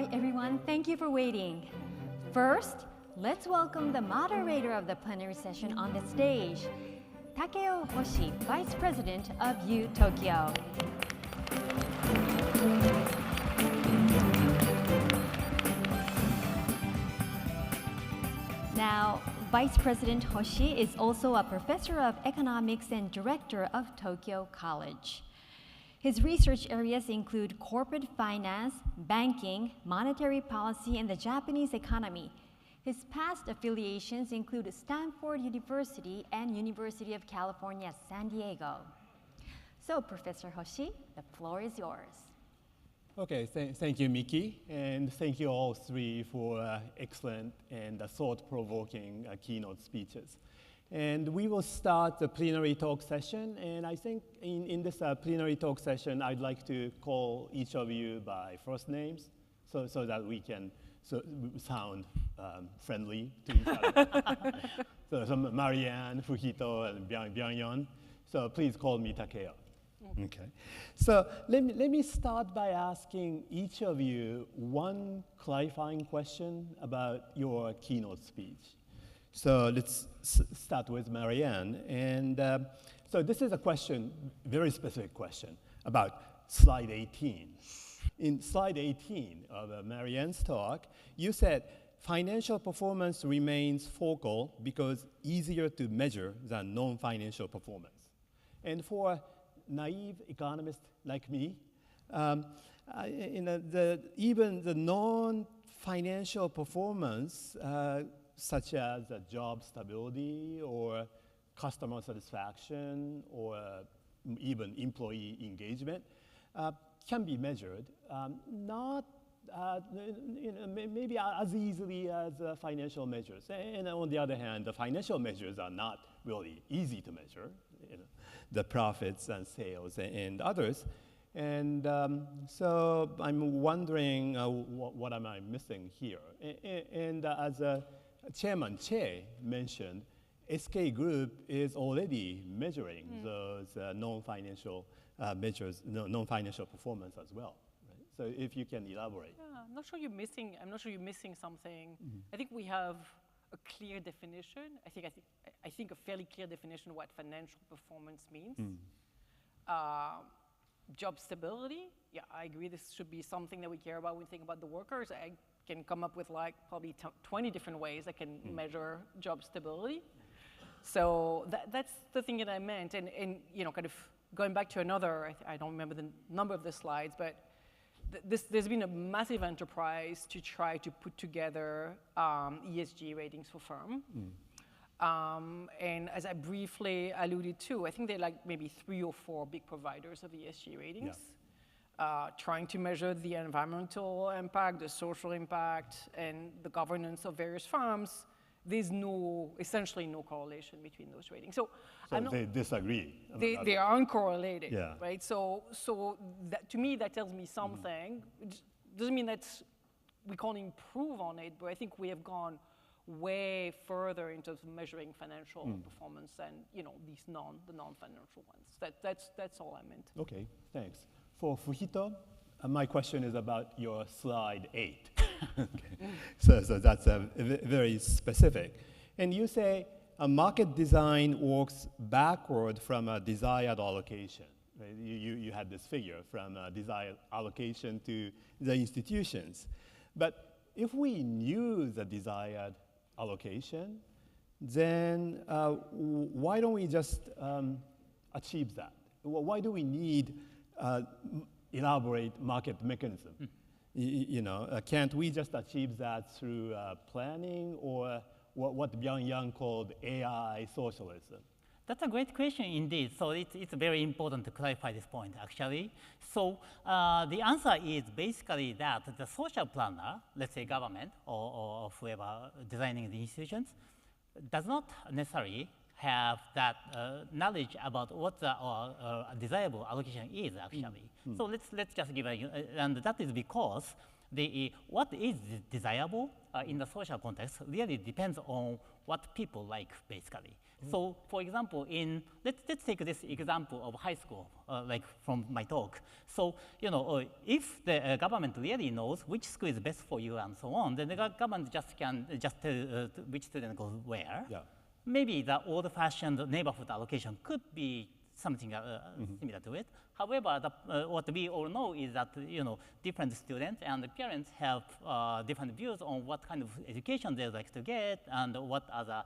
right, everyone, thank you for waiting. First, let's welcome the moderator of the plenary session on the stage, Takeo HOSHI, Vice President of U Tokyo. Now, Vice President Hoshi is also a professor of economics and director of Tokyo College. His research areas include corporate finance, banking, monetary policy, and the Japanese economy. His past affiliations include Stanford University and University of California, San Diego. So, Professor Hoshi, the floor is yours. Okay, thank you, Miki, and thank you all three for excellent and thought-provoking keynote speeches. And we will start the plenary talk session, and I think in this plenary talk session, I'd like to call each of you by first names so that we can sound friendly to each other. so Marianne, Fuhito, and Byung-Yeon. So please call me Takeo. Okay, so let me start by asking each of you one clarifying question about your keynote speech. So let's start with Marianne. And so this is a question, very specific question, about slide 18. In slide 18 of Marianne's talk, you said financial performance remains focal because easier to measure than non-financial performance. And for naive economist like me, even the non-financial performance, such as job stability or customer satisfaction or even employee engagement, can be measured, not maybe as easily as financial measures. And on the other hand, the financial measures are not really easy to measure. The profits and sales and others. And so I'm wondering what am I missing here? And as Chairman Che mentioned, SK Group is already measuring those non-financial measures, non-financial performance as well. Right? So if you can elaborate. Yeah, I'm not sure you're missing something. I think we have a clear definition. I think a fairly clear definition of what financial performance means. Job stability, yeah, I agree this should be something that we care about when we think about the workers. I can come up with like probably 20 different ways I can measure job stability. So that's the thing that I meant. And you know, kind of going back to another, I don't remember the number of the slides, but there's been a massive enterprise to try to put together ESG ratings for firm. And as I briefly alluded to, I think there are like maybe 3 or 4 big providers of ESG ratings, trying to measure the environmental impact, the social impact, and the governance of various firms. There's essentially no correlation between those ratings. So they disagree. They are uncorrelated, yeah. Right? So that, to me, that tells me something. It doesn't mean that we can't improve on it, but I think we have gone way further in terms of measuring financial performance than the non-financial ones. That's all I meant. Okay, thanks. For Fuhito, my question is about your slide 8. Okay. So that's very specific. And you say a market design works backward from a desired allocation. Right? You had this figure from a desired allocation to the institutions. But if we knew the desired allocation, then why don't we just achieve that? Why do we need elaborate market mechanism? Can't we just achieve that through planning or what Byung-Yeon called AI socialism? That's a great question indeed. So it's very important to clarify this point, actually. So the answer is basically that the social planner, let's say government or whoever designing the institutions, does not necessarily have that knowledge about what the desirable allocation is actually. So let's just give and that is because what is desirable in the social context really depends on what people like, basically. So, for example, let's take this example of high school, like from my talk. So, if the government really knows which school is best for you and so on, then the government can just tell which student goes where. Yeah. Maybe the old-fashioned neighborhood allocation could be something similar to it. However, what we all know is that different students and the parents have different views on what kind of education they like to get and what other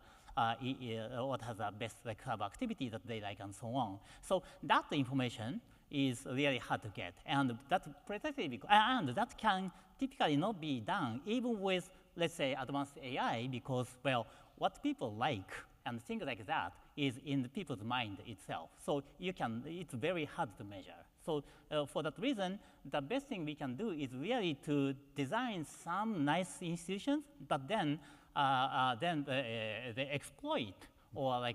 what has the best kind of activity that they like and so on. So that information is really hard to get, and that's precisely because, and that can typically not be done even with, let's say, advanced AI, because, well, what people like and things like that is in the people's mind itself. So it's very hard to measure. So for that reason, the best thing we can do is really to design some nice institutions, but then they exploit or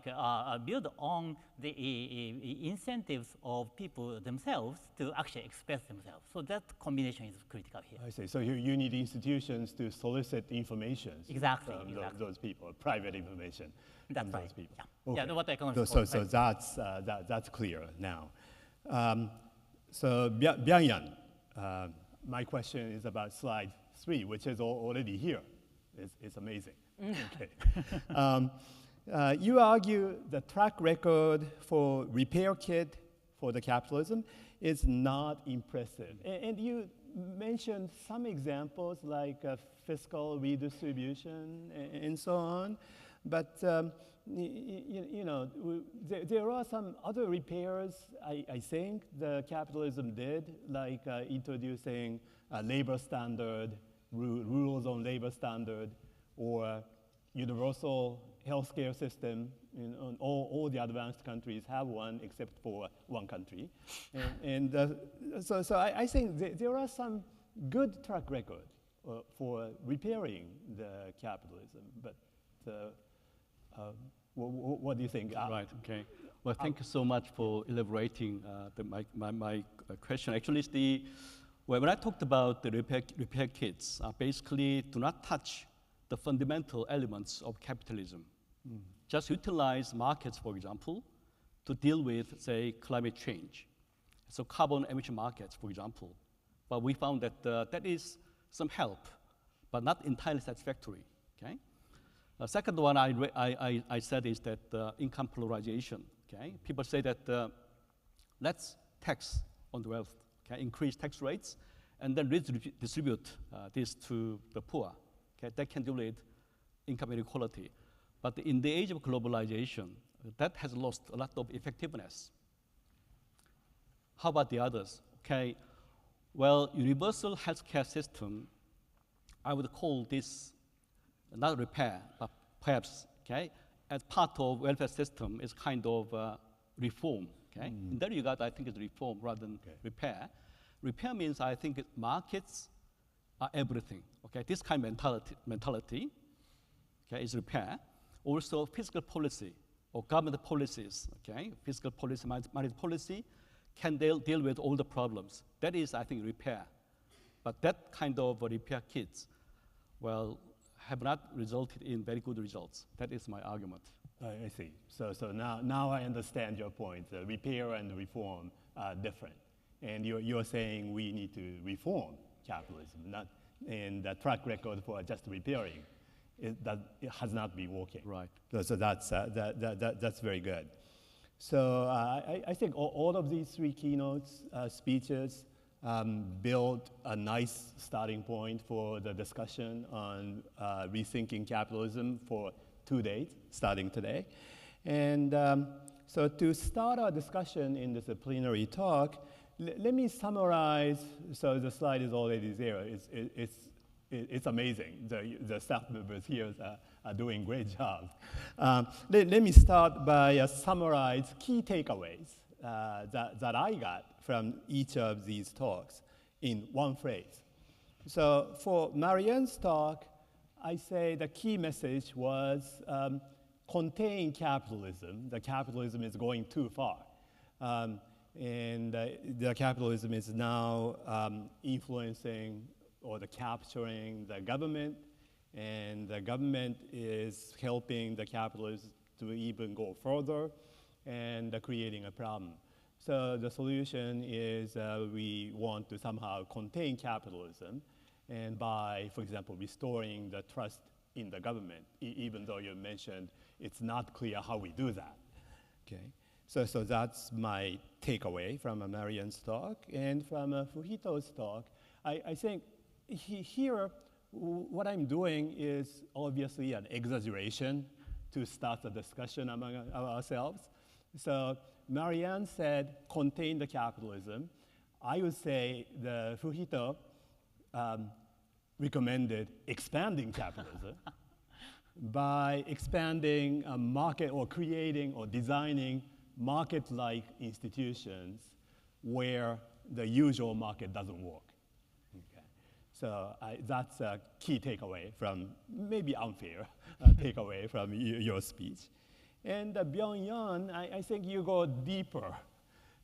build on the incentives of people themselves to actually express themselves. So that combination is critical here. I see. So you need institutions to solicit information from those people, private information from those people. Yeah. Okay. Yeah, what economics call so that's clear now. So Byung-Yeon, my question is about slide 3, which is already here. It's amazing. Okay. You argue the track record for repair kit for the capitalism is not impressive. And you mentioned some examples like fiscal redistribution and so on. But there are some other repairs I think the capitalism did, like introducing a labor standard, rules on labor standard, or universal healthcare system. All the advanced countries have one except for one country. So I think there are some good track record for repairing the capitalism. But what do you think? Right, okay. Well, thank you so much for elaborating my question. Actually, when I talked about the repair kits, basically do not touch the fundamental elements of capitalism. Just utilize markets, for example, to deal with, say, climate change. So carbon emission markets, for example. But we found that that is some help, but not entirely satisfactory, okay? Second one I said is that income polarization, okay? People say that let's tax on the wealth, okay? Increase tax rates, and then redistribute this to the poor, okay? That can deal with income inequality. But in the age of globalization, that has lost a lot of effectiveness. How about the others? Okay, well, universal healthcare system, I would call this not repair, but perhaps, okay, as part of welfare system is kind of reform, okay? In that regard, I think it's reform rather than repair. Repair means, I think, markets are everything, okay? This kind of mentality, okay, is repair. Also, fiscal policy or government policies, okay? Fiscal policy, monetary policy can deal with all the problems. That is, I think, repair. But that kind of repair kits, well, have not resulted in very good results. That is my argument. I see. So now I understand your point. Repair and reform are different. And you're saying we need to reform capitalism, and the track record for just repairing. It has not been working. Right. So that's very good. So I think all of these 3 keynotes speeches build a nice starting point for the discussion on rethinking capitalism for 2 days, starting today. And so to start our discussion in this plenary talk, let me summarize. So the slide is already there. It's amazing. The staff members here are doing a great job. Let me start by summarize key takeaways that I got from each of these talks in one phrase. So for Marianne's talk, I say the key message was contain capitalism. The capitalism is going too far. And the capitalism is now influencing or the capturing the government, and the government is helping the capitalists to even go further and creating a problem. So the solution is we want to somehow contain capitalism, and by, for example, restoring the trust in the government, even though you mentioned it's not clear how we do that. Okay, so that's my takeaway from Marianne's talk, and from Fuhito's talk. I think here what I'm doing is obviously an exaggeration to start a discussion among ourselves. So Marianne said contain the capitalism. I would say the Fuhito recommended expanding capitalism by expanding a market or creating or designing market-like institutions where the usual market doesn't work. Okay. So that's a key takeaway from, maybe unfair takeaway from your speech. And Byung-Yeon, I think you go deeper.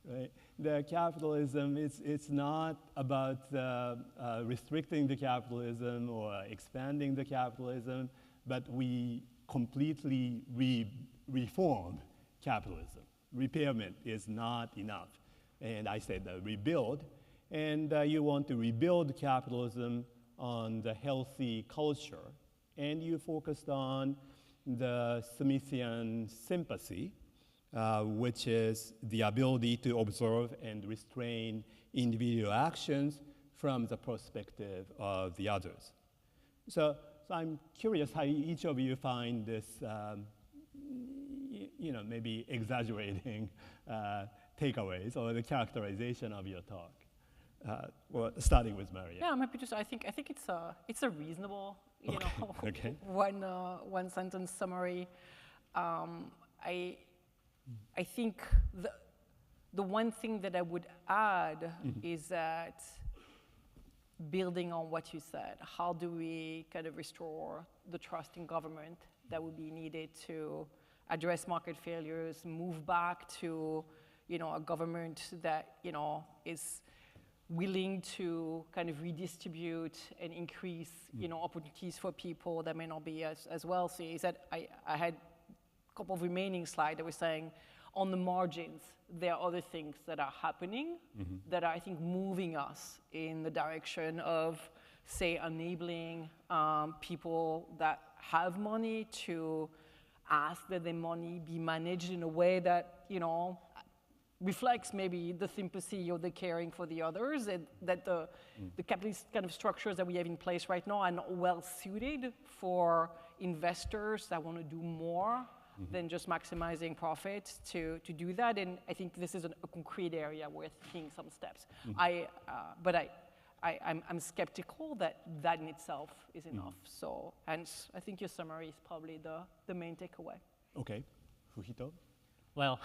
Right? The capitalism, it's not about restricting the capitalism or expanding the capitalism, but we completely reform capitalism. Repairment is not enough. And I said rebuild. And you want to rebuild capitalism on the healthy culture. And you focused on the Smithian sympathy, which is the ability to observe and restrain individual actions from the perspective of the others. So I'm curious how each of you find this, maybe exaggerating takeaways or the characterization of your talk. Well, starting with Marianne. Yeah, I'm happy to say. I think it's a reasonable, Okay. one sentence summary. I think the one thing that I would add is that, building on what you said, how do we kind of restore the trust in government that would be needed to address market failures, move back to, a government that, is willing to kind of redistribute and increase, opportunities for people that may not be as wealthy. Is that I had a couple of remaining slides that were saying, on the margins, there are other things that are happening that are, I think, moving us in the direction of, say, enabling people that have money to ask that their money be managed in a way that, reflects maybe the sympathy or the caring for the others, and that the capitalist kind of structures that we have in place right now are not well suited for investors that want to do more than just maximizing profits to do that. And I think this is a concrete area worth taking some steps. But I'm skeptical that in itself is enough. So hence, I think your summary is probably the main takeaway. Okay, Fuhito? Well,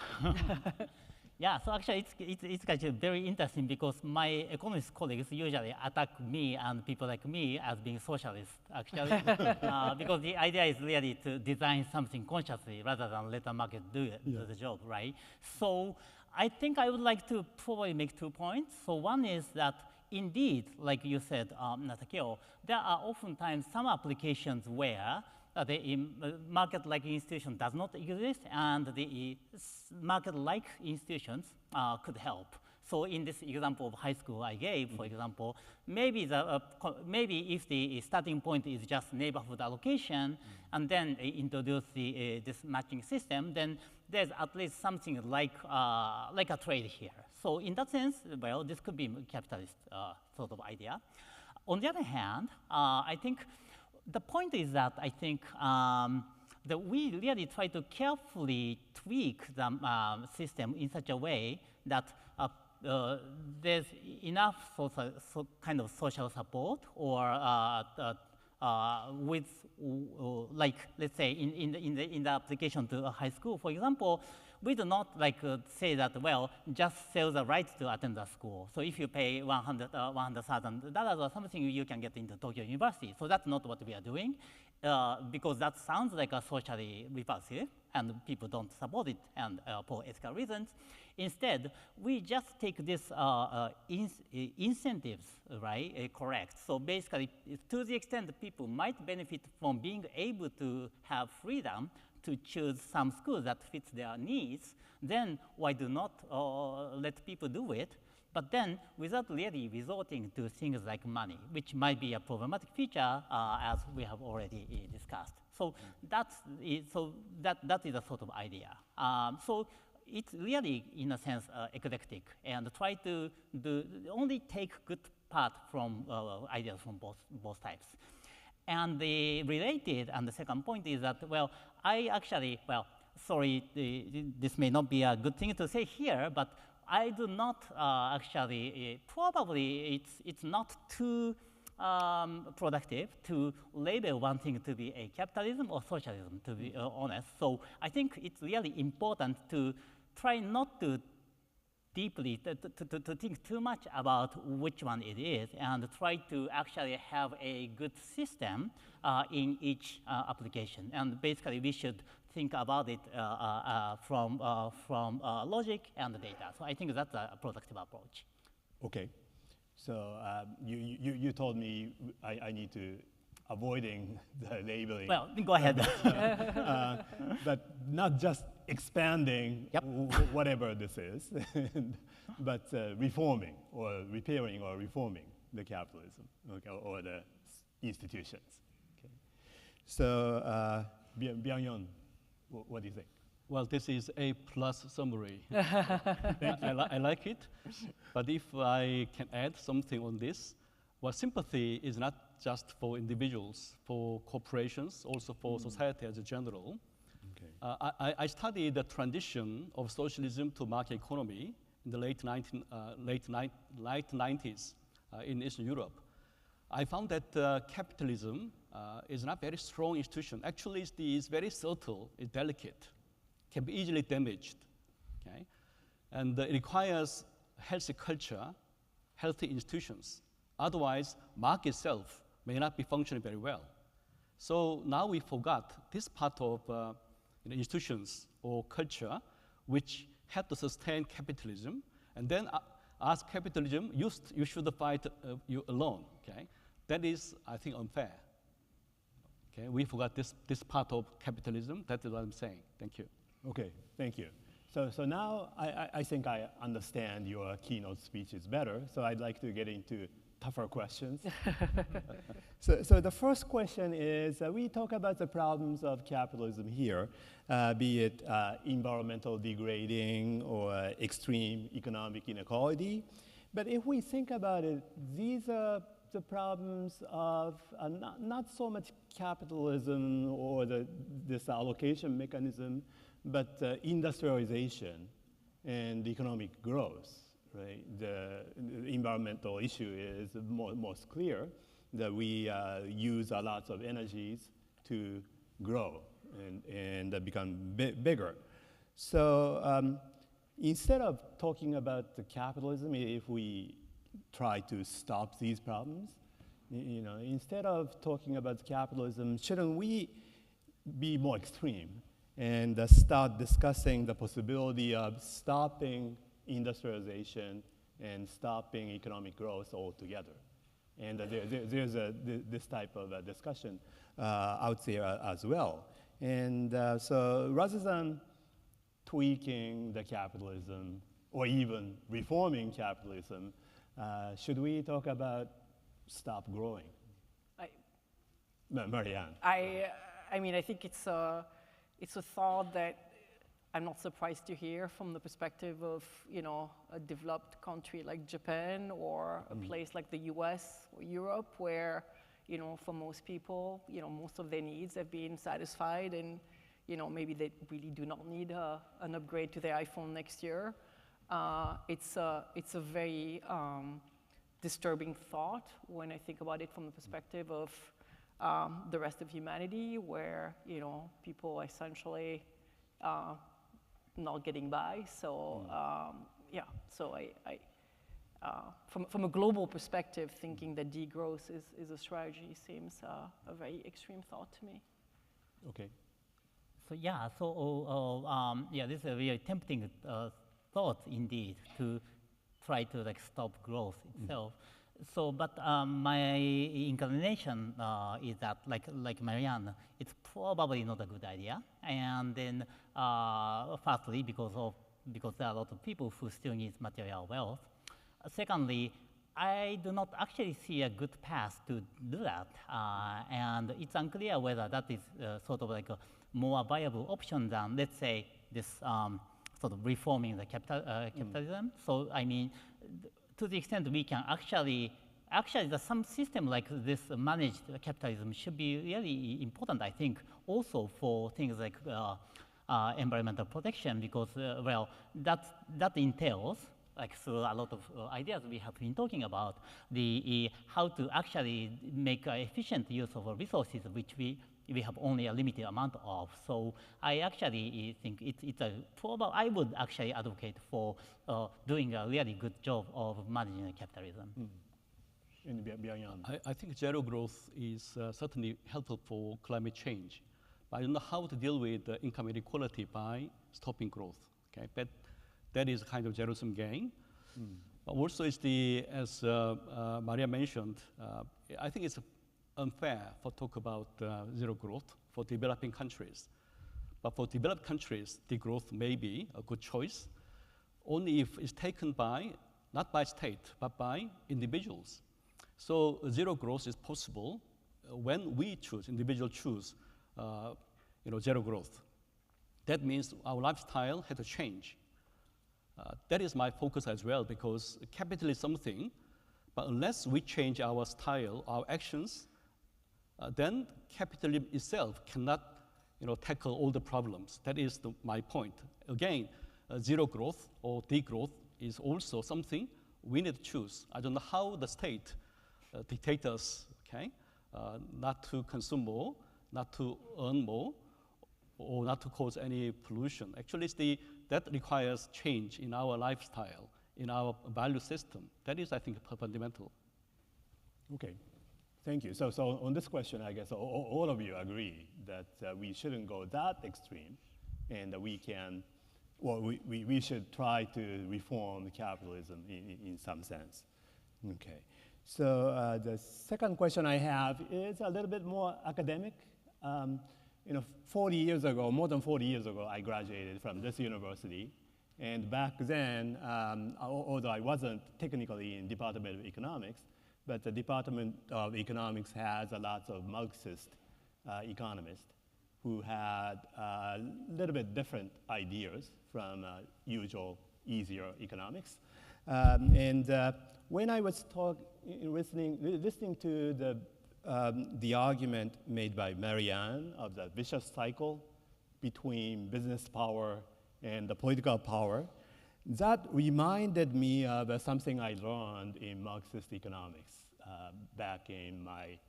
yeah, so actually it's actually very interesting because my economist colleagues usually attack me and people like me as being socialists, actually, because the idea is really to design something consciously rather than let the market do the job, right? So I think I would like to probably make 2 points. So one is that indeed, like you said, Takeo, there are oftentimes some applications where the market-like institution does not exist, and the market-like institutions could help. So in this example of high school I gave, for example, maybe if the starting point is just neighborhood allocation, and then introduce this matching system, then there's at least something like a trade here. So in that sense, well, this could be a capitalist sort of idea. On the other hand, I think the point is that I think that we really try to carefully tweak the system in such a way that there's enough kind of social support, or with, like, let's say in the application to a high school, for example, we do not say that, well, just sell the right to attend the school. So if you pay $100,000 or something, you can get into Tokyo University. So that's not what we are doing, because that sounds like a socially repulsive, and people don't support it, and for ethical reasons. Instead, we just take this incentives, right, correct. So basically, to the extent that people might benefit from being able to have freedom to choose some school that fits their needs, then why do not let people do it? But then, without really resorting to things like money, which might be a problematic feature, as we have already discussed. So that is a sort of idea. So it's really, in a sense, eclectic, and try to only take good part from ideas from both types. And the related, and the second point is that, well, I actually, well, sorry, this may not be a good thing to say here, but I do not actually, probably it's not too productive to label one thing to be a capitalism or socialism, to be honest. So I think it's really important to try not to deeply, to think too much about which one it is, and try to actually have a good system in each application. And basically, we should think about it from logic and data. So I think that's a productive approach. Okay. So you told me I need to avoiding the labeling. Well, go ahead. But not just expanding whatever this is, but reforming or repairing or reforming the capitalism, okay, or the institutions. Okay. So Byung-Yeon, what do you think? Well, this is a plus summary. I like it. But if I can add something on this, well, sympathy is not just for individuals, for corporations, also for society as a general. Okay. I studied the transition of socialism to market economy in the late 90s in Eastern Europe. I found that capitalism is not a very strong institution. Actually, it's very subtle, it's delicate, can be easily damaged. Okay? And it requires healthy culture, healthy institutions. Otherwise, market itself may not be functioning very well. So now we forgot this part of institutions or culture which have to sustain capitalism, and then ask capitalism, you should fight you alone. Okay? That is, I think, unfair. Okay? We forgot this part of capitalism. That is what I'm saying. Thank you. Okay, thank you. So now I think I understand your keynote speeches better, so I'd like to get into tougher questions. So the first question is, we talk about the problems of capitalism here, be it environmental degrading or extreme economic inequality. But if we think about it, these are the problems of not so much capitalism or this allocation mechanism, but industrialization and economic growth. Right? The environmental issue is most clear, that we use a lot of energies to grow and become bigger. So instead of talking about the capitalism, if we try to stop these problems, instead of talking about capitalism, shouldn't we be more extreme and start discussing the possibility of stopping industrialization and stopping economic growth altogether? And there's this type of discussion out there as well. And so rather than tweaking the capitalism or even reforming capitalism, should we talk about stop growing? Marianne. I mean, I think it's a thought that I'm not surprised to hear from the perspective of, a developed country like Japan or a place like the US or Europe where, for most people, most of their needs have been satisfied and, maybe they really do not need an upgrade to their iPhone next year. It's a very disturbing thought when I think about it from the perspective of the rest of humanity where, people essentially not getting by. So yeah, so from a global perspective, thinking that degrowth is a strategy seems a very extreme thought to me. Okay. So yeah, yeah, this is a very tempting thought indeed to try to like stop growth itself. So, but my inclination is that, like Marianne, it's probably not a good idea. And then, firstly, because there are a lot of people who still need material wealth. Secondly, I do not actually see a good path to do that, and it's unclear whether that is sort of like a more viable option than, let's say, this sort of reforming the capitalism. So, I mean, to the extent we can actually some system like this managed capitalism should be really important, I think, also for things like environmental protection, because, well, that entails, like through a lot of ideas we have been talking about, the how to actually make efficient use of resources which we have only a limited amount of. So I actually think it's a probable. I would actually advocate for doing a really good job of managing capitalism. And Byung-Yeon. I think zero growth is certainly helpful for climate change. But I don't know how to deal with income inequality by stopping growth. Okay, but that is kind of zero-sum game. But also, as Maria mentioned, I think it's unfair for talk about zero growth for developing countries. But for developed countries, the growth may be a good choice, only if it's taken by, not by state, but by individuals. So zero growth is possible when we choose, individuals choose, zero growth. That means our lifestyle had to change. That is my focus as well, because capital is something, but unless we change our style, our actions, then capitalism itself cannot tackle all the problems. That is my point. Again, zero growth or degrowth is also something we need to choose. I don't know how the state dictates us, okay, not to consume more, not to earn more, or not to cause any pollution. Actually, that requires change in our lifestyle, in our value system. That is, I think, fundamental. Okay, thank you. So on this question, I guess all of you agree that we shouldn't go that extreme, and that we should try to reform capitalism in some sense. Okay, so the second question I have is a little bit more academic. 40 years ago, more than 40 years ago, I graduated from this university. And back then, although I wasn't technically in Department of Economics, but the Department of Economics has a lot of Marxist economists who had a little bit different ideas from usual, easier economics. When I was listening to the argument made by Marianne of the vicious cycle between business power and the political power, that reminded me of something I learned in Marxist economics back in my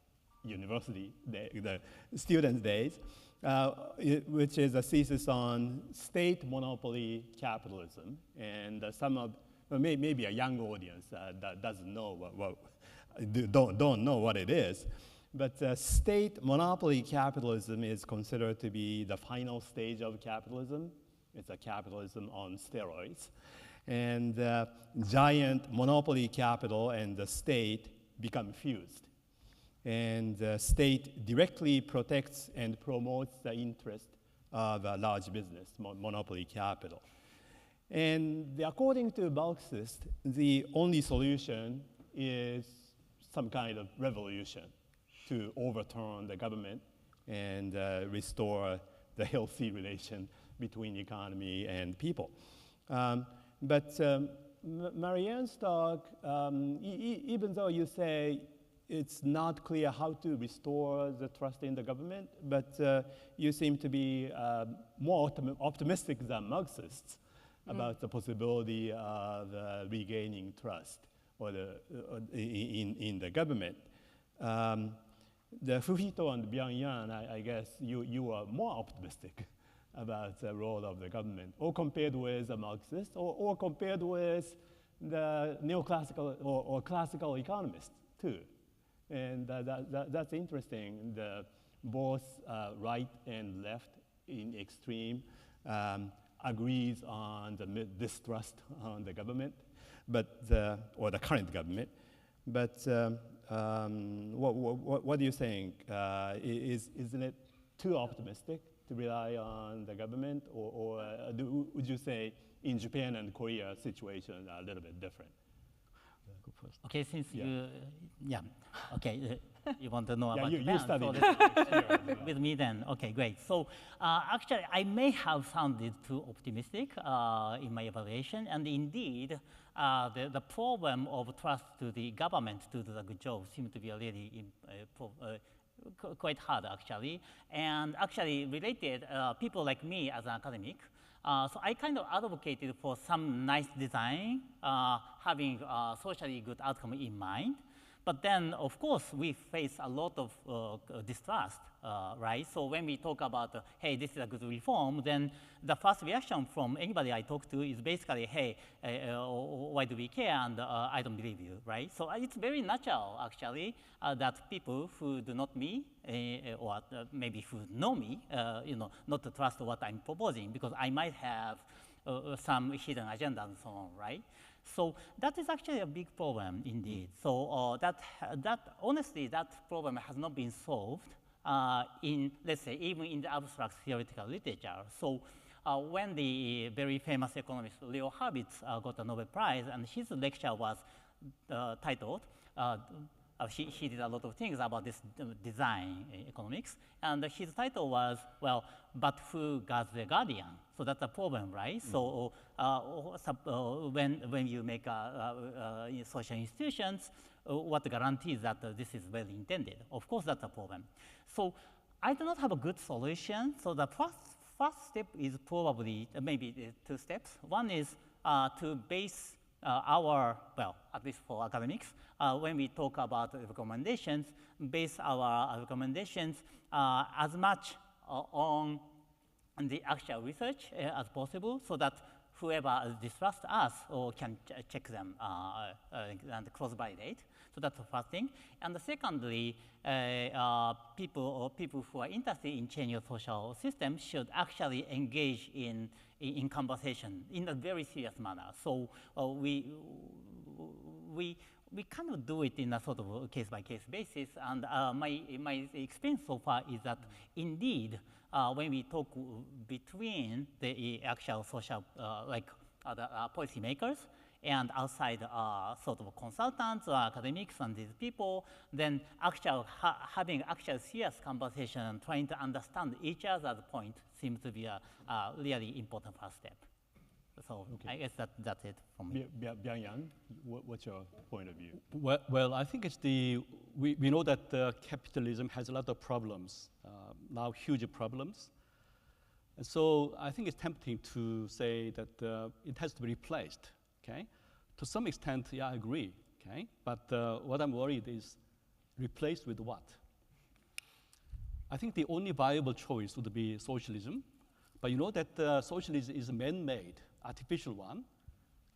university, the student days, which is a thesis on state monopoly capitalism. And maybe a young audience that doesn't know don't know what it is. But state monopoly capitalism is considered to be the final stage of capitalism. It's a capitalism on steroids. And giant monopoly capital and the state become fused. And the state directly protects and promotes the interest of a large business, monopoly capital. And according to Marxists, the only solution is some kind of revolution to overturn the government and restore the healthy relation between economy and people. But Marianne's talk, even though you say it's not clear how to restore the trust in the government, but you seem to be more optimistic than Marxists about the possibility of regaining trust in the government. The Fuhito and Byung-Yeon, I guess you are more optimistic about the role of the government, or compared with a Marxist, or compared with the neoclassical or classical economists too. And that's interesting. Both right and left in extreme agrees on the distrust on the government, or the current government. But what do you think? Isn't it too optimistic to rely on the government, or would you say in Japan and Korea situations are a little bit different? Go first. Okay, since Yeah. Okay, you want to know about You Japan, studied so it. with me then. Okay, great. So actually, I may have sounded too optimistic in my evaluation, and indeed, the problem of trust to the government to do the good job seems to be a really quite hard, actually. And actually, related, people like me as an academic, so I kind of advocated for some nice design, having socially good outcome in mind. But then, of course, we face a lot of distrust, right? So when we talk about, hey, this is a good reform, then the first reaction from anybody I talk to is basically, hey, why do we care? And I don't believe you, right? So it's very natural, actually, that people who do not me, or maybe who know me, not to trust what I'm proposing, because I might have some hidden agenda and so on, right? So that is actually a big problem indeed. So honestly, that problem has not been solved in, let's say, even in the abstract theoretical literature. So when the very famous economist Leo Harvitz got a Nobel Prize, and his lecture was titled, he did a lot of things about this design economics, and his title was, well, but who guards the guardian? So that's a problem, right? So when you make social institutions, what guarantees that this is well intended? Of course, that's a problem. So I do not have a good solution. So the first step is probably maybe two steps. One is to base at least for academics, when we talk about recommendations, base our recommendations as much on the actual research as possible, so that whoever distrusts us or can check them and cross-validate. So that's the first thing. And secondly, people who are interested in changing the social system should actually engage in conversation in a very serious manner. So we kind of do it in a sort of case-by-case basis. And my experience so far is that indeed, when we talk between the actual social, the policymakers and outside sort of consultants or academics and these people, then having actual serious conversation and trying to understand each other's point seems to be a really important first step. So okay. I guess that's it from me. Byung-Yeon, what's your point of view? Well, I think it's we know that capitalism has a lot of problems, now huge problems. And so I think it's tempting to say that it has to be replaced, okay? To some extent, yeah, I agree, okay? But what I'm worried is replaced with what? I think the only viable choice would be socialism. But you know that socialism is a man-made, artificial one,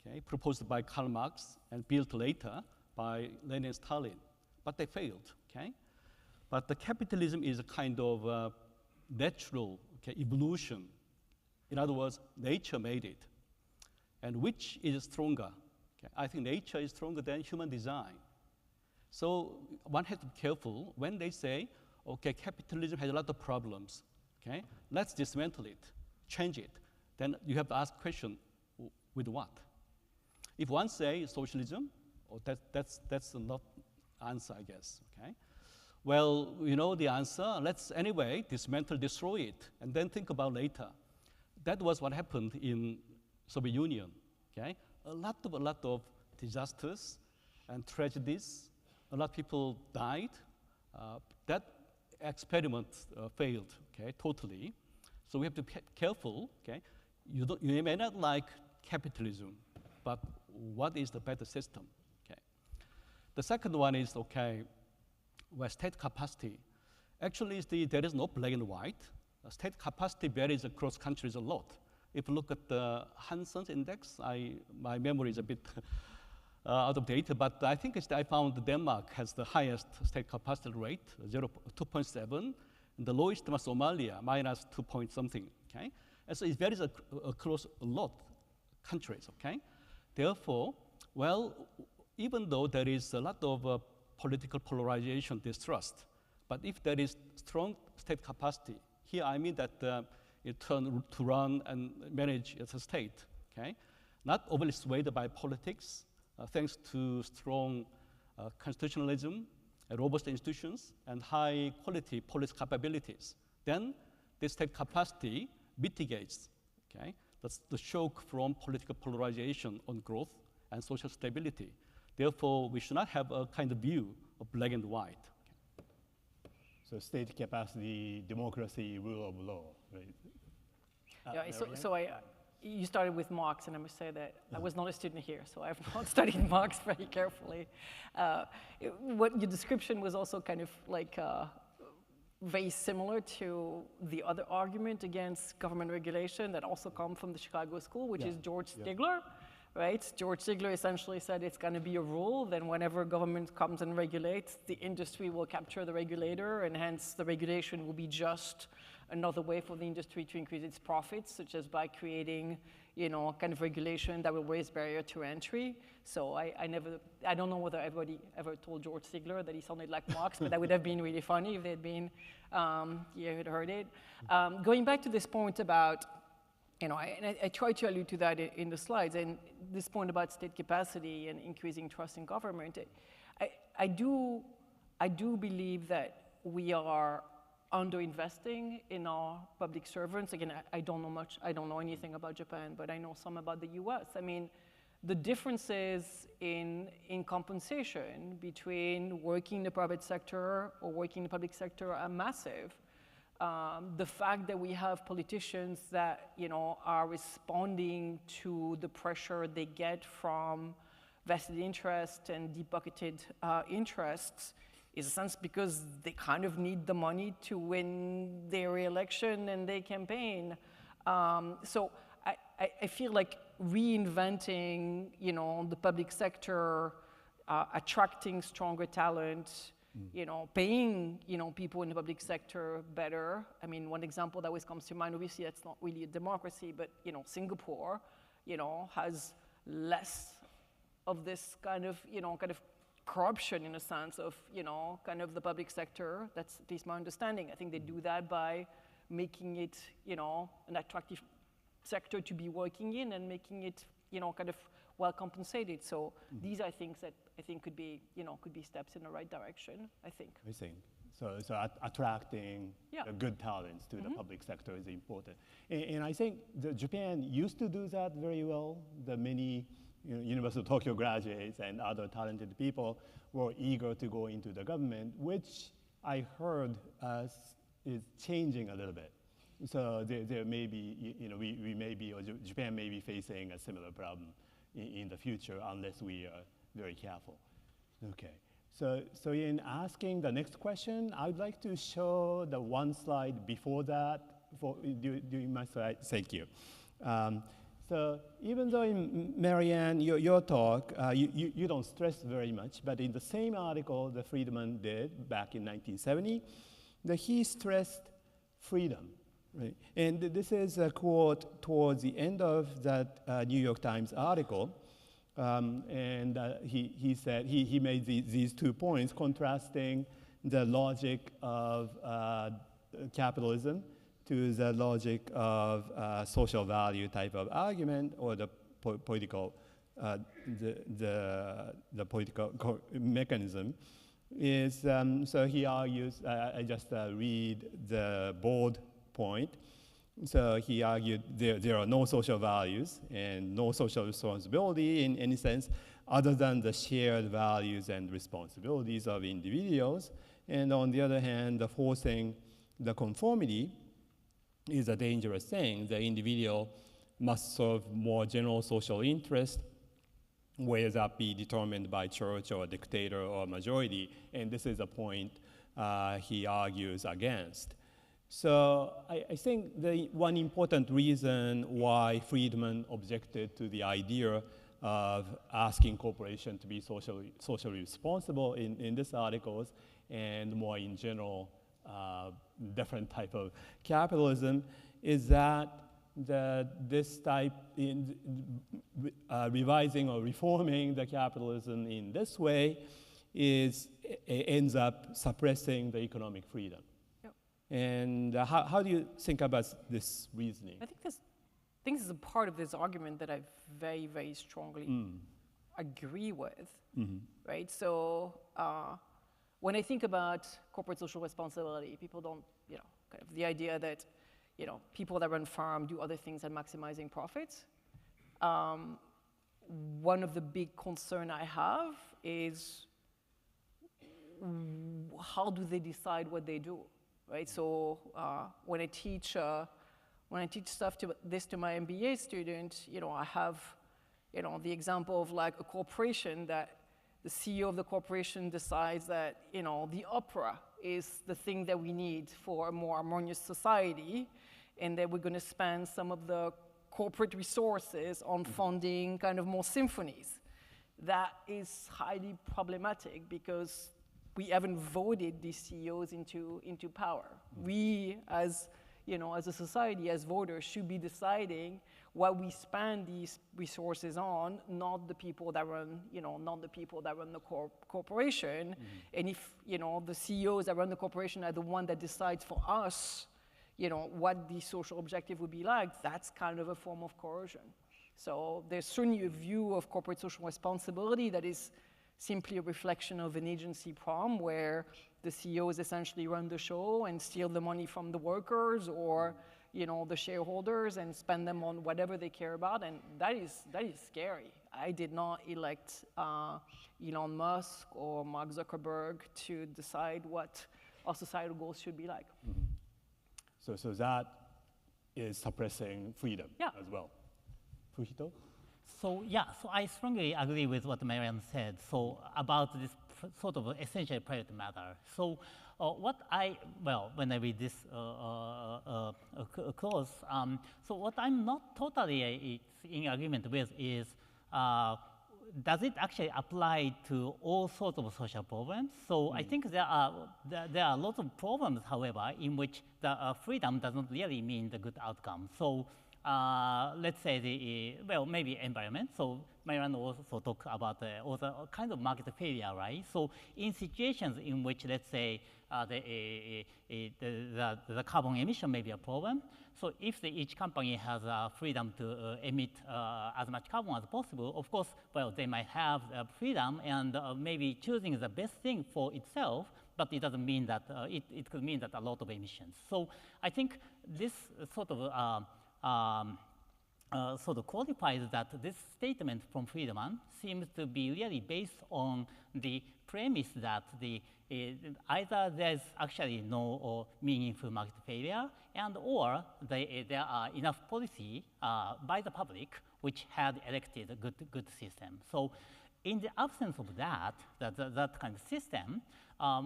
okay, proposed by Karl Marx and built later by Lenin and Stalin. But they failed, okay? But the capitalism is a kind of natural evolution. In other words, nature made it. And which is stronger? Okay? I think nature is stronger than human design. So one has to be careful when they say, okay, capitalism has a lot of problems, okay? Let's dismantle it, change it. Then you have to ask question, with what? If one say socialism, that's not answer, I guess, okay? Well, you know the answer. Let's anyway dismantle, destroy it, and then think about later. That was what happened in Soviet Union, okay? A lot of disasters and tragedies. A lot of people died. That experiment failed, okay, totally. So we have to be careful, okay? You may not like capitalism, but what is the better system, okay? The second one is, okay, well, state capacity. Actually, there is no black and white. state capacity varies across countries a lot. If you look at the Hansen's index, my memory is a bit out of date, but I think I found Denmark has the highest state capacity rate, 2.7, and the lowest was Somalia, minus 2 point something, okay? And so it varies across a lot of countries, okay? Therefore, well, even though there is a lot of political polarization, distrust, but if there is strong state capacity, here I mean that it turn to run and manage as a state, okay? Not overly swayed by politics, thanks to strong constitutionalism, robust institutions, and high quality police capabilities. Then this state capacity mitigates, okay, the shock from political polarization on growth and social stability. Therefore, we should not have a kind of view of black and white. So state capacity, democracy, rule of law, right? Yeah, you started with Marx, and I must say that I was not a student here, so I've not studied Marx very carefully. What your description was also kind of like very similar to the other argument against government regulation that also come from the Chicago School, which is George Stigler, right? George Stigler essentially said it's going to be a rule, then whenever government comes and regulates, the industry will capture the regulator, and hence the regulation will be just another way for the industry to increase its profits, such as by creating, you know, kind of regulation that will raise barrier to entry. So I don't know whether everybody ever told George Stigler that he sounded like Marx, but that would have been really funny if they'd been, you had heard it. Going back to this point about, you know, I tried to allude to that in the slides, and this point about state capacity and increasing trust in government, I do believe that we are underinvesting in our public servants. Again, I don't know much, I don't know anything about Japan, but I know some about the US. I mean, the differences in compensation between working in the private sector or working in the public sector are massive. The fact that we have politicians that, you know, are responding to the pressure they get from vested interest and deep-pocketed interests is a sense because they kind of need the money to win their re-election and their campaign. So I feel like reinventing, you know, the public sector, attracting stronger talent, you know, paying, you know, people in the public sector better. I mean, one example that always comes to mind, obviously that's not really a democracy, but, you know, Singapore, you know, has less of this kind of, you know, kind of corruption in a sense of, you know, kind of the public sector. That's at least my understanding. I think they do that by making it, you know, an attractive sector to be working in and making it, you know, kind of well compensated. So these are things that I think could be, you know, could be steps in the right direction, I think. I see. So attracting good talents to the public sector is important. And I think Japan used to do that very well. The many University of Tokyo graduates and other talented people were eager to go into the government, which I heard is changing a little bit. So there may be, you know, we may be, or Japan may be facing a similar problem in the future unless we are very careful. Okay, so in asking the next question, I would like to show the one slide before that, during my slide, thank you. So even though in Marianne, your talk, you don't stress very much, but in the same article that Friedman did back in 1970, that he stressed freedom, right? And this is a quote towards the end of that New York Times article. And he said, he made these 2 points contrasting the logic of capitalism to the logic of social value type of argument, or the political, the political mechanism is, so he argues, I just read the bold point. So he argued there are no social values and no social responsibility in any sense other than the shared values and responsibilities of individuals. And on the other hand, the forcing the conformity is a dangerous thing. The individual must serve more general social interest, whether that be determined by church or dictator or majority. And this is a point he argues against. So I think the one important reason why Friedman objected to the idea of asking corporations to be socially responsible in this articles and more in general, different type of capitalism is that this type in revising or reforming the capitalism in this way ends up suppressing the economic freedom. And how do you think about this reasoning? I think this is a part of this argument that I very, very strongly agree with, right? So when I think about corporate social responsibility, people don't, kind of the idea that, people that run farm do other things than maximizing profits. One of the big concern I have is how do they decide what they do? Right, so when I teach stuff to my MBA student, I have, the example of like a corporation that the CEO of the corporation decides that, the opera is the thing that we need for a more harmonious society, and that we're going to spend some of the corporate resources on funding kind of more symphonies. That is highly problematic because we haven't voted these CEOs into power. We, as as a society, as voters, should be deciding what we spend these resources on, not the people that run, not the people that run the corporation. And if the CEOs that run the corporation are the one that decides for us, what the social objective would be like, that's kind of a form of coercion. So there's certainly a view of corporate social responsibility that is simply a reflection of an agency problem where the CEOs essentially run the show and steal the money from the workers or the shareholders and spend them on whatever they care about, and that is scary. I did not elect Elon Musk or Mark Zuckerberg to decide what our societal goals should be like. So that is suppressing freedom as well. Fuhito? So so I strongly agree with what Marianne said. So about this sort of essentially private matter. So when I read this clause, so what I'm not totally in agreement with is, does it actually apply to all sorts of social problems? So I think there are lots of problems, however, in which the freedom doesn't really mean the good outcome. So let's say maybe environment. So Marianne also talked about also kind of market failure, right? So in situations in which, let's say, the carbon emission may be a problem. So if each company has freedom to emit as much carbon as possible, of course, they might have freedom and maybe choosing the best thing for itself, but it doesn't mean that, it could mean that a lot of emissions. So I think this sort of qualifies that this statement from Friedman seems to be really based on the premise that either there's actually no meaningful market failure, and or there are enough policy by the public which had elected a good system. So in the absence of that kind of system,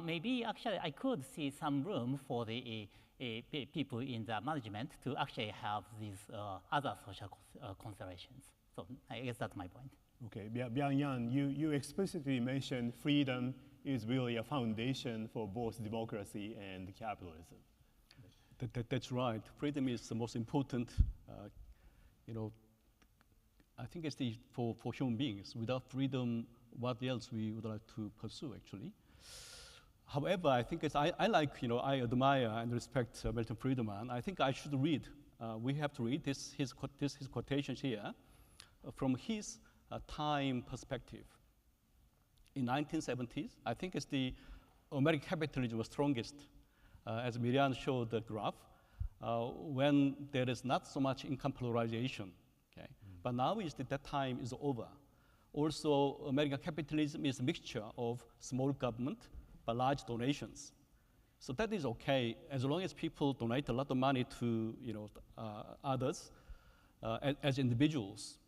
maybe actually I could see some room for the people in the management to actually have these other social considerations. So I guess that's my point. Okay, Byung-Yeon, you explicitly mentioned freedom is really a foundation for both democracy and capitalism. That's right. Freedom is the most important, I think it's for human beings. Without freedom, what else we would like to pursue, actually? However, I think I admire and respect Milton Friedman. I think I should read. We have to read his quotations here from his time perspective. In 1970s, I think it's the American capitalism was strongest, as Marianne showed the graph, when there is not so much income polarization. Okay? But now that time is over. Also, American capitalism is a mixture of small government but large donations. So that is okay as long as people donate a lot of money to others as individuals.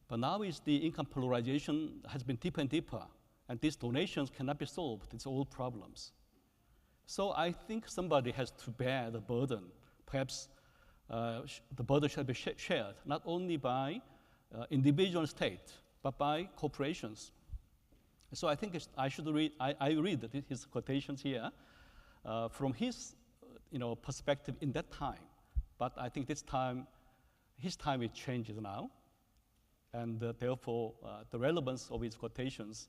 But now the income polarization has been deeper and deeper, and these donations cannot be solved. It's all problems. So I think somebody has to bear the burden. Perhaps the burden should be shared not only by individual state, but by corporations. So I think I should read. I read his quotations here from his perspective in that time. But I think this time, his time it changes now, and therefore the relevance of his quotations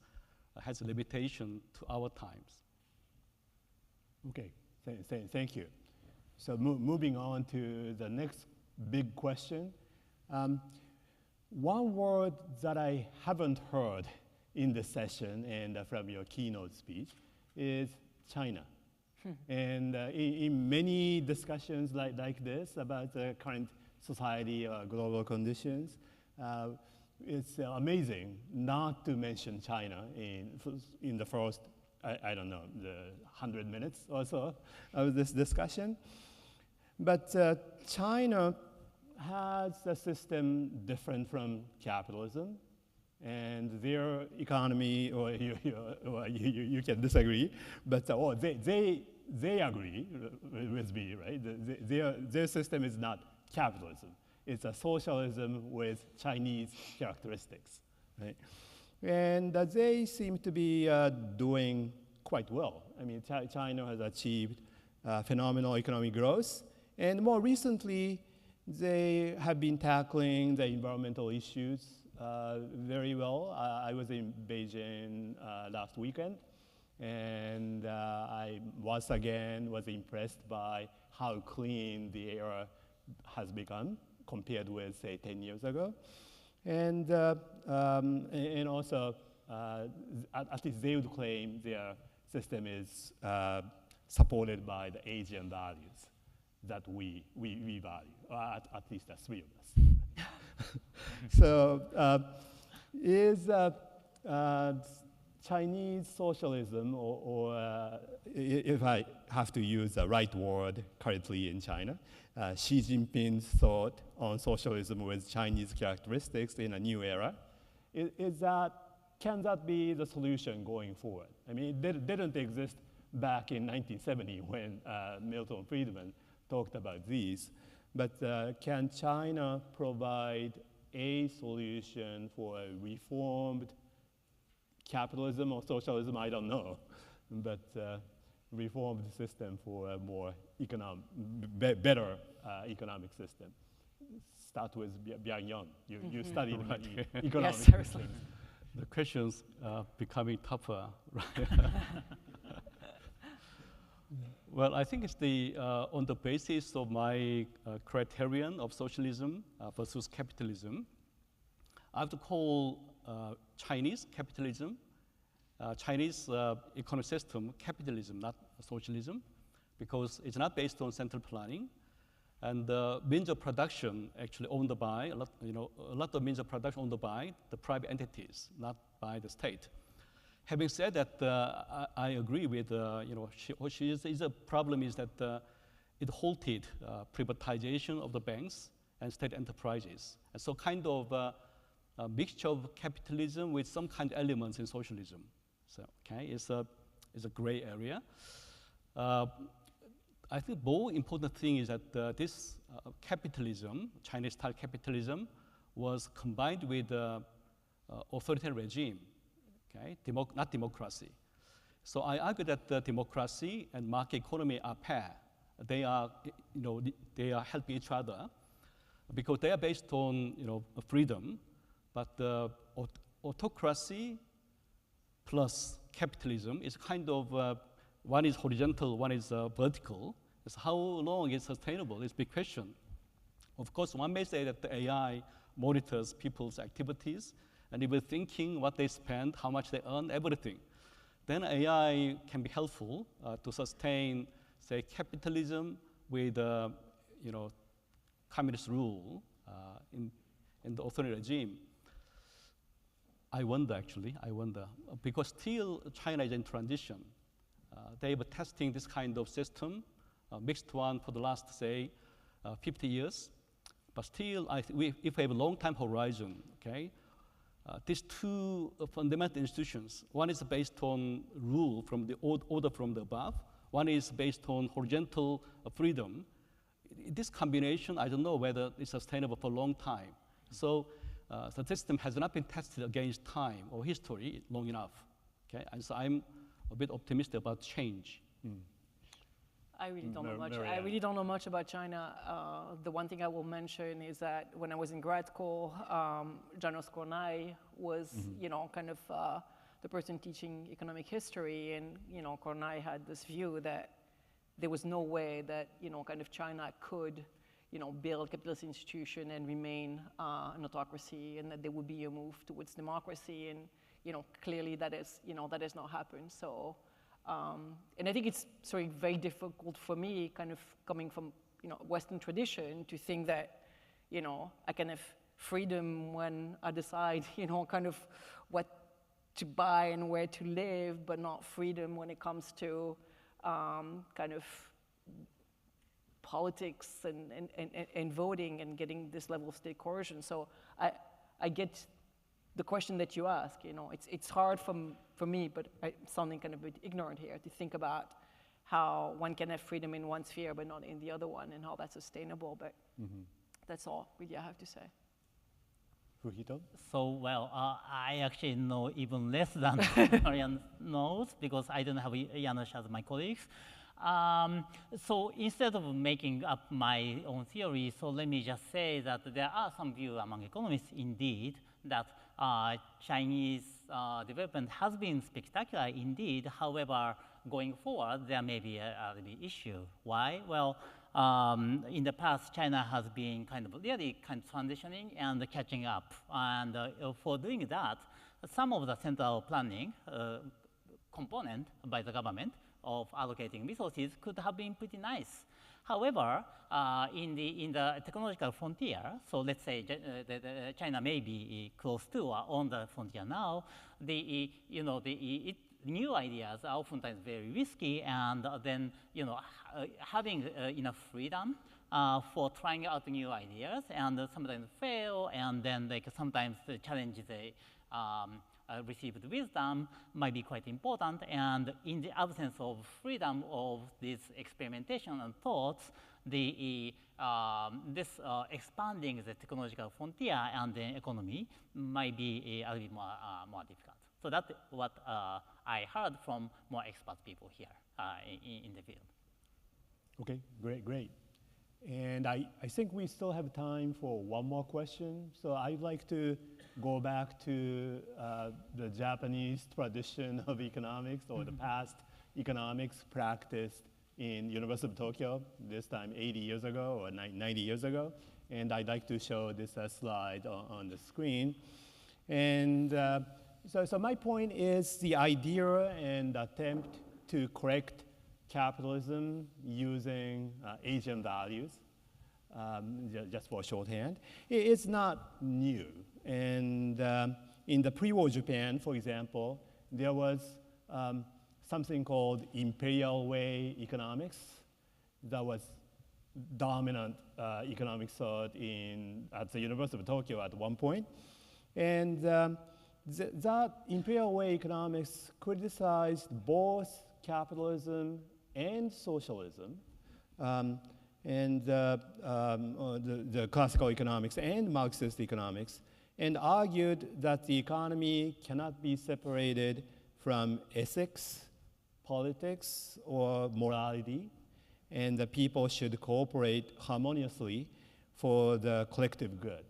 has a limitation to our times. Okay, thank you. So moving on to the next big question. One word that I haven't heard in the session and from your keynote speech is China. And in many discussions like this about the current society or global conditions, it's amazing not to mention China in the first, I don't know, the 100 minutes or so of this discussion. But China has a system different from capitalism, and their economy, or you can disagree, but they agree with me, right? Their system is not capitalism. It's a socialism with Chinese characteristics, right? And they seem to be doing quite well. I mean, China has achieved phenomenal economic growth, and more recently, they have been tackling the environmental issues very well. I was in Beijing last weekend, and I once again was impressed by how clean the air has become compared with, say, 10 years ago. And also, at least they would claim their system is supported by the Asian values that we value, at least the three of us. So is Chinese socialism, or if I have to use the right word currently in China, Xi Jinping's thought on socialism with Chinese characteristics in a new era, can that be the solution going forward? I mean, it didn't exist back in 1970 when Milton Friedman talked about these, but can China provide a solution for a reformed capitalism or socialism? I don't know, but reformed system for a more better economic system. Start with Byung-Yeon. You studied economics. Yes, seriously. The questions are becoming tougher, right? Well, I think it's on the basis of my criterion of socialism versus capitalism, I have to call Chinese capitalism, Chinese economic system capitalism, not socialism, because it's not based on central planning, and the means of production actually owned by a lot of means of production owned by the private entities, not by the state. Having said that, I agree with Hoshi's problem is that it halted privatization of the banks and state enterprises, and so kind of a mixture of capitalism with some kind of elements in socialism. So it's a gray area. I think more important thing is that this capitalism, Chinese-style capitalism, was combined with authoritarian regime. Not democracy. So I argue that democracy and market economy are pair. They are helping each other because they are based on freedom. But autocracy plus capitalism is kind of one is horizontal, one is vertical. It's how long it's sustainable is a big question. Of course, one may say that the AI monitors people's activities, and if we're thinking what they spend, how much they earn, everything, then AI can be helpful to sustain, say, capitalism with, communist rule in the authoritarian regime. I wonder, because still China is in transition. They were testing this kind of system, mixed one for the last, say, 50 years. But still, if we have a long time horizon, these two fundamental institutions, one is based on rule from the order from the above, One is based on horizontal freedom. This combination, I don't know whether it's sustainable for a long time. So the system has not been tested against time or history long enough. Okay, and so I'm a bit optimistic about change. I really don't know much. I Marianne. really don't know much about China. The one thing I will mention is that when I was in grad school, Janos Kornai was, you know, kind of the person teaching economic history, and you know, Kornai had this view that there was no way that, you know, kind of China could, you know, build a capitalist institution and remain an autocracy, and that there would be a move towards democracy, and you know, clearly that is, you know, that has not happened. So. And I think it's very difficult for me, kind of coming from, you know, Western tradition, to think that, you know, I can have freedom when I decide, you know, kind of what to buy and where to live, but not freedom when it comes to kind of politics and voting and getting this level of state coercion. So I get the question that you ask, you know, it's hard for me, but I'm sounding kind of a bit ignorant here, to think about how one can have freedom in one sphere but not in the other one, and how that's sustainable. But that's all really I have to say. Fuhito? So, well, I actually know even less than Marianne knows, because I don't have Janusz as my colleagues. So instead of making up my own theory, so let me just say that there are some views among economists, indeed, that Chinese development has been spectacular indeed. However, going forward, there may be a issue. Why? Well, in the past, China has been really transitioning and catching up. And for doing that, some of the central planning component by the government of allocating resources could have been pretty nice. However, in the technological frontier, so let's say China may be close to or on the frontier now, new ideas are oftentimes very risky, and then having enough freedom for trying out new ideas, and sometimes fail, and then sometimes the challenge the received wisdom might be quite important. And in the absence of freedom of this experimentation and thoughts, expanding the technological frontier and the economy might be a little bit more difficult. So that's what I heard from more expert people here in the field. Okay, great. And I think we still have time for one more question. So I'd like to go back to the Japanese tradition of economics, or the past economics practiced in University of Tokyo, this time 80 years ago or 90 years ago. And I'd like to show this slide on the screen. And so my point is the idea and attempt to correct capitalism using Asian values, just for shorthand, it's not new. And in the pre-war Japan, for example, there was something called imperial way economics that was dominant economic thought at the University of Tokyo at one point. And that imperial way economics criticized both capitalism and socialism, and the classical economics and Marxist economics, and argued that the economy cannot be separated from ethics, politics, or morality, and the people should cooperate harmoniously for the collective good.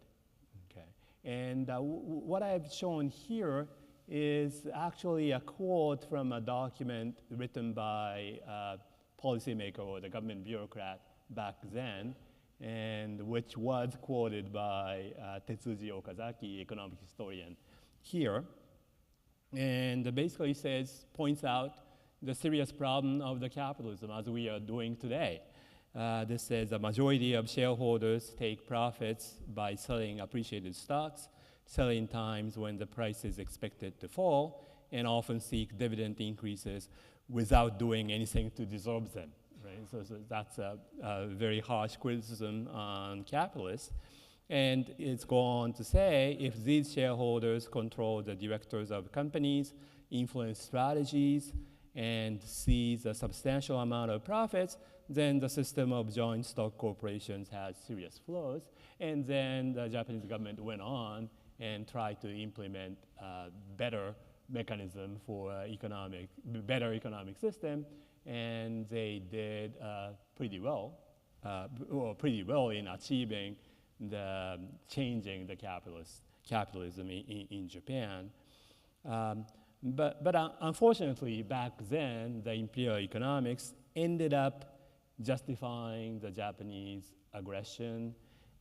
Okay. And what I've shown here is actually a quote from a document written by a policymaker or the government bureaucrat back then, and which was quoted by Tetsuji Okazaki, economic historian here. And basically points out the serious problem of the capitalism as we are doing today. This says the majority of shareholders take profits by selling appreciated stocks, selling times when the price is expected to fall, and often seek dividend increases without doing anything to deserve them. Right? So that's a very harsh criticism on capitalists. And it's gone on to say, if these shareholders control the directors of companies, influence strategies, and sees a substantial amount of profits, then the system of joint stock corporations has serious flaws. And then the Japanese government went on and tried to implement better mechanism for better economic system, and they did pretty well in achieving the changing the capitalism in Japan. But unfortunately, back then, the imperial economics ended up justifying the Japanese aggression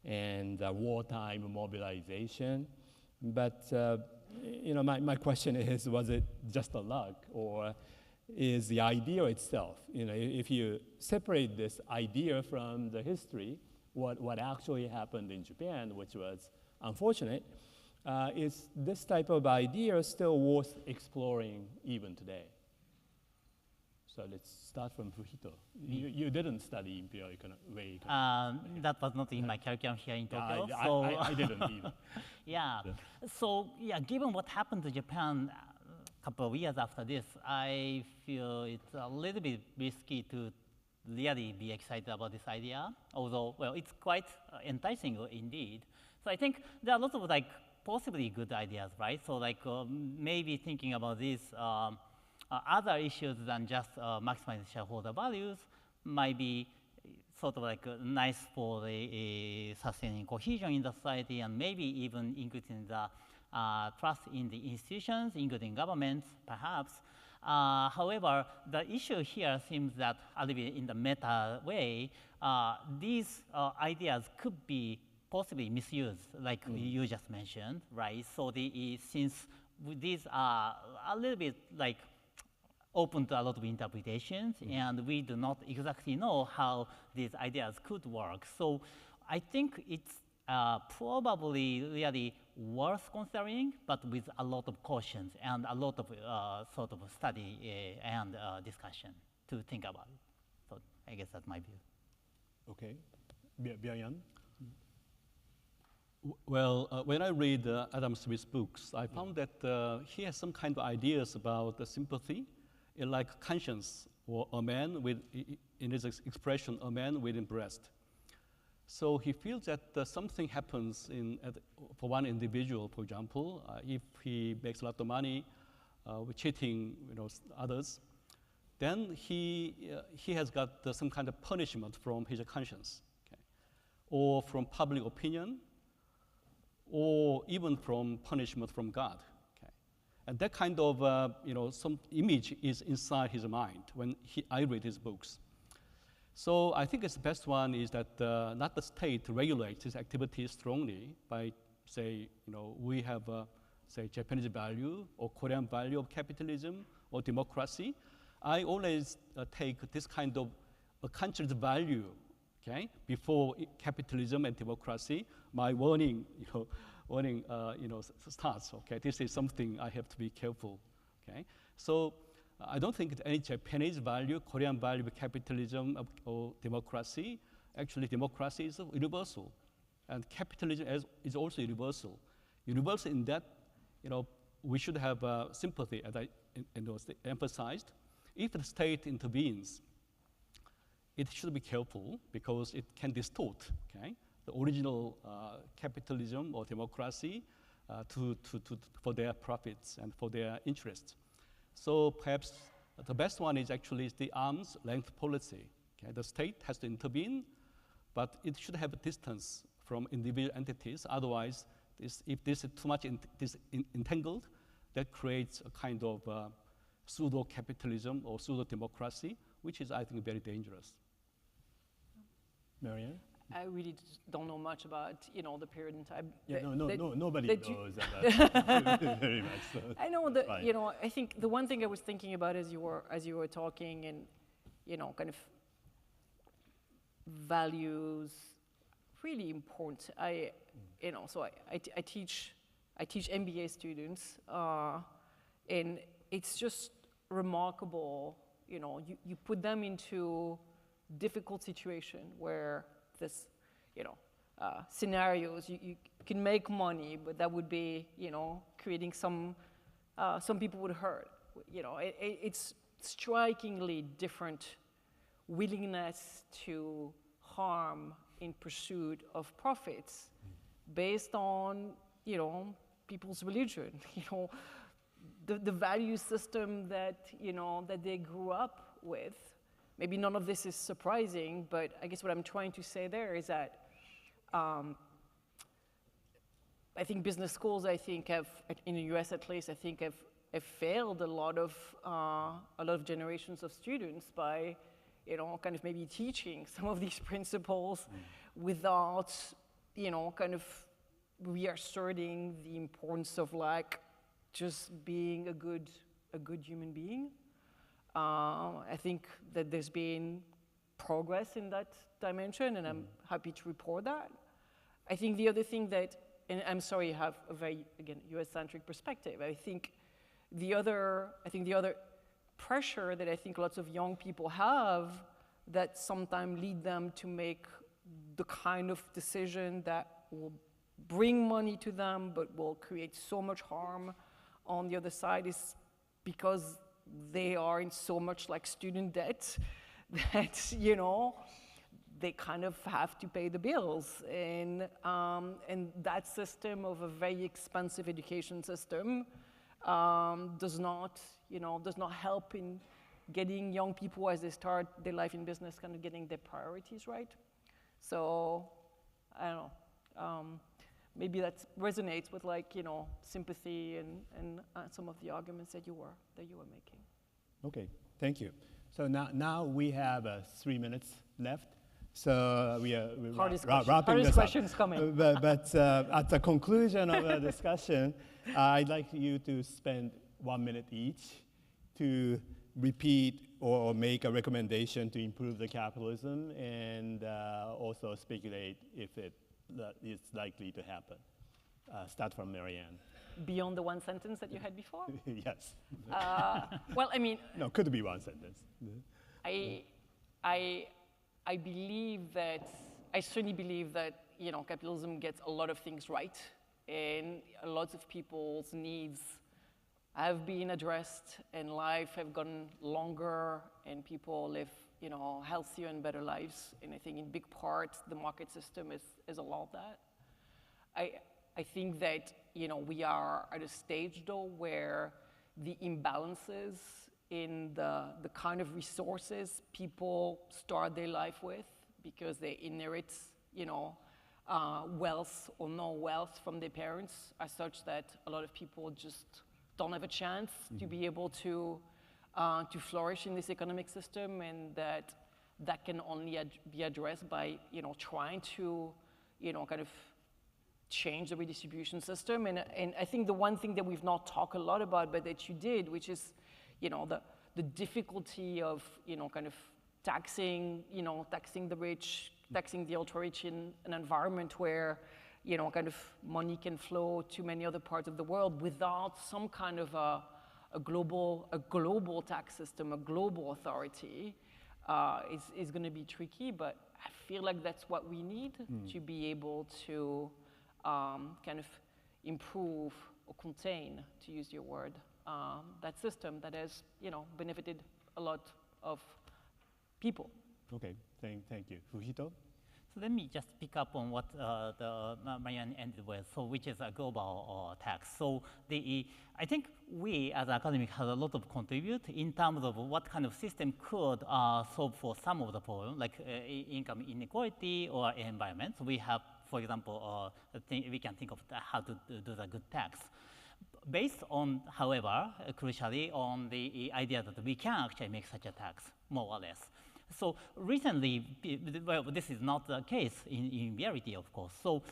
and wartime mobilization. But my question is, was it just a luck, or is the idea itself? If you separate this idea from the history, what actually happened in Japan, which was unfortunate, is this type of idea still worth exploring even today? So let's start from Fuhito. You didn't study imperial way. That was not in my curriculum here in Tokyo. I didn't either. Yeah. So yeah, given what happened to Japan a couple of years after this, I feel it's a little bit risky to really be excited about this idea. Although, well, it's quite enticing indeed. So I think there are lots of possibly good ideas, right? So maybe thinking about these other issues than just maximizing shareholder values might be sort of nice for the sustaining cohesion in the society, and maybe even increasing the trust in the institutions, including governments, perhaps. However, the issue here seems that, a little bit in the meta way, these ideas could be possibly misused, like you just mentioned, right? So since these are a little bit open to a lot of interpretations, and we do not exactly know how these ideas could work. So I think it's probably really worth considering, but with a lot of cautions and a lot of sort of study and discussion to think about it. So I guess that's my view. Okay. Byung-Yeon? Well, when I read Adam Smith's books, I found that he has some kind of ideas about the sympathy, like conscience, or a man with, in his expression, a man within breast. So he feels that something happens for one individual, for example, if he makes a lot of money with cheating others, then he has got some kind of punishment from his conscience, okay? Or from public opinion, or even from punishment from God. Okay? And that kind of some image is inside his mind when I read his books. So I think the best one is that not the state regulates his activities strongly by, say, we have, say, Japanese value or Korean value of capitalism or democracy. I always take this kind of a country's value, okay, before capitalism and democracy. My warning, starts. Okay, this is something I have to be careful. Okay, so I don't think any Japanese value, Korean value, capitalism or democracy. Actually, democracy is universal, and capitalism is also universal. Universal in that, we should have sympathy, as I emphasized. If the state intervenes, it should be careful because it can distort, okay, the original capitalism or democracy for their profits and for their interests. So perhaps the best one is actually the arm's length policy. Okay? The state has to intervene, but it should have a distance from individual entities. Otherwise, if this is too much entangled, that creates a kind of pseudo-capitalism or pseudo-democracy, which is, I think, very dangerous. Marianne? I really just don't know much about, the period in time. Yeah, nobody knows about very much. So I know that, fine. I think the one thing I was thinking about as you were talking, and, kind of values, really important. So I teach MBA students, and it's just remarkable. You put them into difficult situation where this, scenarios, you can make money, but that would be, creating some people would hurt. It's strikingly different willingness to harm in pursuit of profits based on, you know, people's religion, you know, the value system that, you know, that they grew up with. Maybe none of this is surprising, but I guess what I'm trying to say there is that I think business schools, I think have, in the US at least, I think have failed a lot of generations of students by, you know, kind of maybe teaching some of these principles without, you know, kind of reasserting the importance of like just being a good human being. I think that there's been progress in that dimension, and I'm happy to report that. I think the other thing that, and I'm sorry, I have a very, again, US-centric perspective. I think the other pressure that I think lots of young people have that sometimes lead them to make the kind of decision that will bring money to them but will create so much harm on the other side is because they are in so much like student debt that, you know, they kind of have to pay the bills. And that system of a very expensive education system does not help in getting young people as they start their life in business, kind of getting their priorities right. So, I don't know, maybe that resonates with like, you know, sympathy and some of the arguments that you were making. Okay, thank you. So now we have 3 minutes left. So we're wrapping this up. Questions coming. But at the conclusion of the discussion, I'd like you to spend 1 minute each to repeat or make a recommendation to improve the capitalism and also speculate if it is likely to happen. Start from Marianne. Beyond the one sentence that you had before? Yes. Well, I mean. No, could be one sentence. I believe that, I certainly believe that, you know, capitalism gets a lot of things right, and lots of people's needs have been addressed, and life have gotten longer, and people live, you know, healthier and better lives. And I think in big part, the market system is allowed that. I think that, you know, we are at a stage though where the imbalances in the kind of resources people start their life with because they inherit, you know, wealth or no wealth from their parents are such that a lot of people just don't have a chance to be able to flourish in this economic system, and that can only be addressed by, you know, trying to, you know, kind of change the redistribution system. And I think the one thing that we've not talked a lot about, but that you did, which is, you know, the difficulty of, you know, kind of taxing the rich, taxing the ultra-rich in an environment where, you know, kind of money can flow to many other parts of the world without some kind of a global tax system, a global authority, is going to be tricky. But I feel like that's what we need to be able to kind of improve or contain, to use your word, that system that has, you know, benefited a lot of people. Okay, thank you. Fuhito? So let me just pick up on what Marianne ended with, so which is a global tax. So I think we as academics have a lot of contribute in terms of what kind of system could solve for some of the problems, like income inequality or environment. So we have, for example, we can think of how to do the good tax. Based on, however, crucially, on the idea that we can actually make such a tax, more or less. So recently, well, this is not the case in reality, of course. So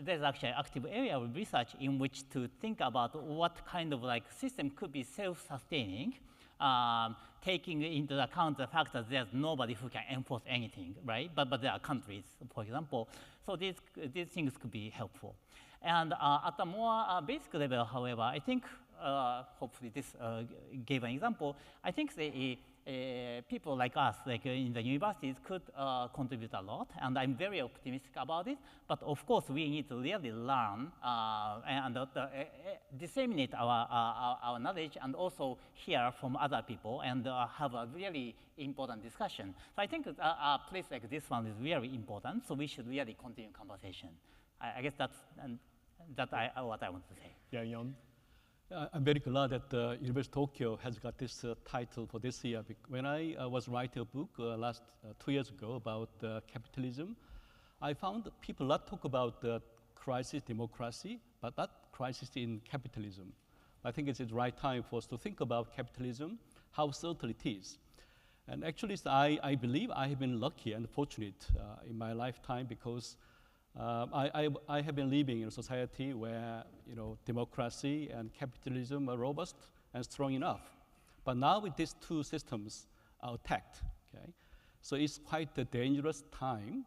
there's actually an active area of research in which to think about what kind of like system could be self-sustaining, taking into account the fact that there's nobody who can enforce anything, right? But there are countries, for example. So these things could be helpful. And at a more basic level, however, I think, hopefully this gave an example, I think people like us, like in the universities, could contribute a lot, and I'm very optimistic about it. But of course, we need to really learn and disseminate our knowledge, and also hear from other people, and have a really important discussion. So I think a place like this one is very important. So we should really continue conversation. I guess that's what I want to say. Yeah, Yeon. I'm very glad that University of Tokyo has got this title for this year. When I was writing a book 2 years ago about capitalism, I found that people not talk about the crisis democracy, but not crisis in capitalism. I think it's the right time for us to think about capitalism, how certain it is. And actually, I believe I have been lucky and fortunate in my lifetime, because I have been living in a society where democracy and capitalism are robust and strong enough. But now with these two systems are attacked, okay? So it's quite a dangerous time,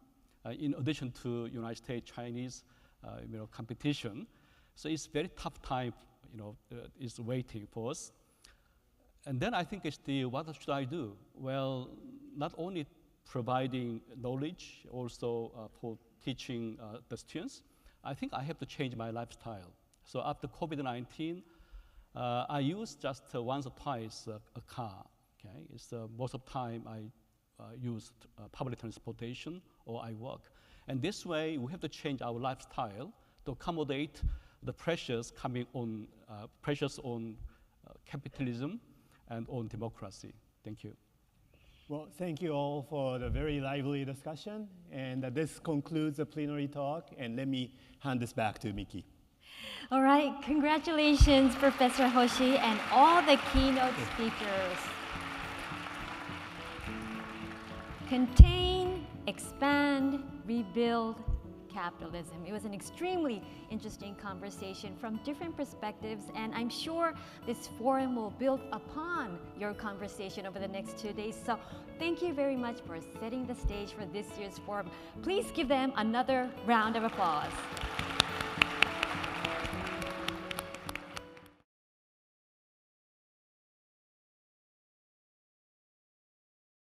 in addition to United States, Chinese competition. So it's very tough time is waiting for us. And then I think it's what should I do? Well, not only providing knowledge, also for teaching the students, I think I have to change my lifestyle. So after COVID-19, I use just once or twice a car. Okay, it's most of the time I use public transportation or I walk. And this way, we have to change our lifestyle to accommodate the pressures coming on, capitalism and on democracy. Thank you. Well, thank you all for the very lively discussion. And this concludes the plenary talk. And let me hand this back to Miki. All right, congratulations, Professor Hoshi, and all the keynote speakers. Contain, expand, rebuild capitalism. It was an extremely interesting conversation from different perspectives, and I'm sure this forum will build upon your conversation over the next 2 days. So thank you very much for setting the stage for this year's forum. Please give them another round of applause.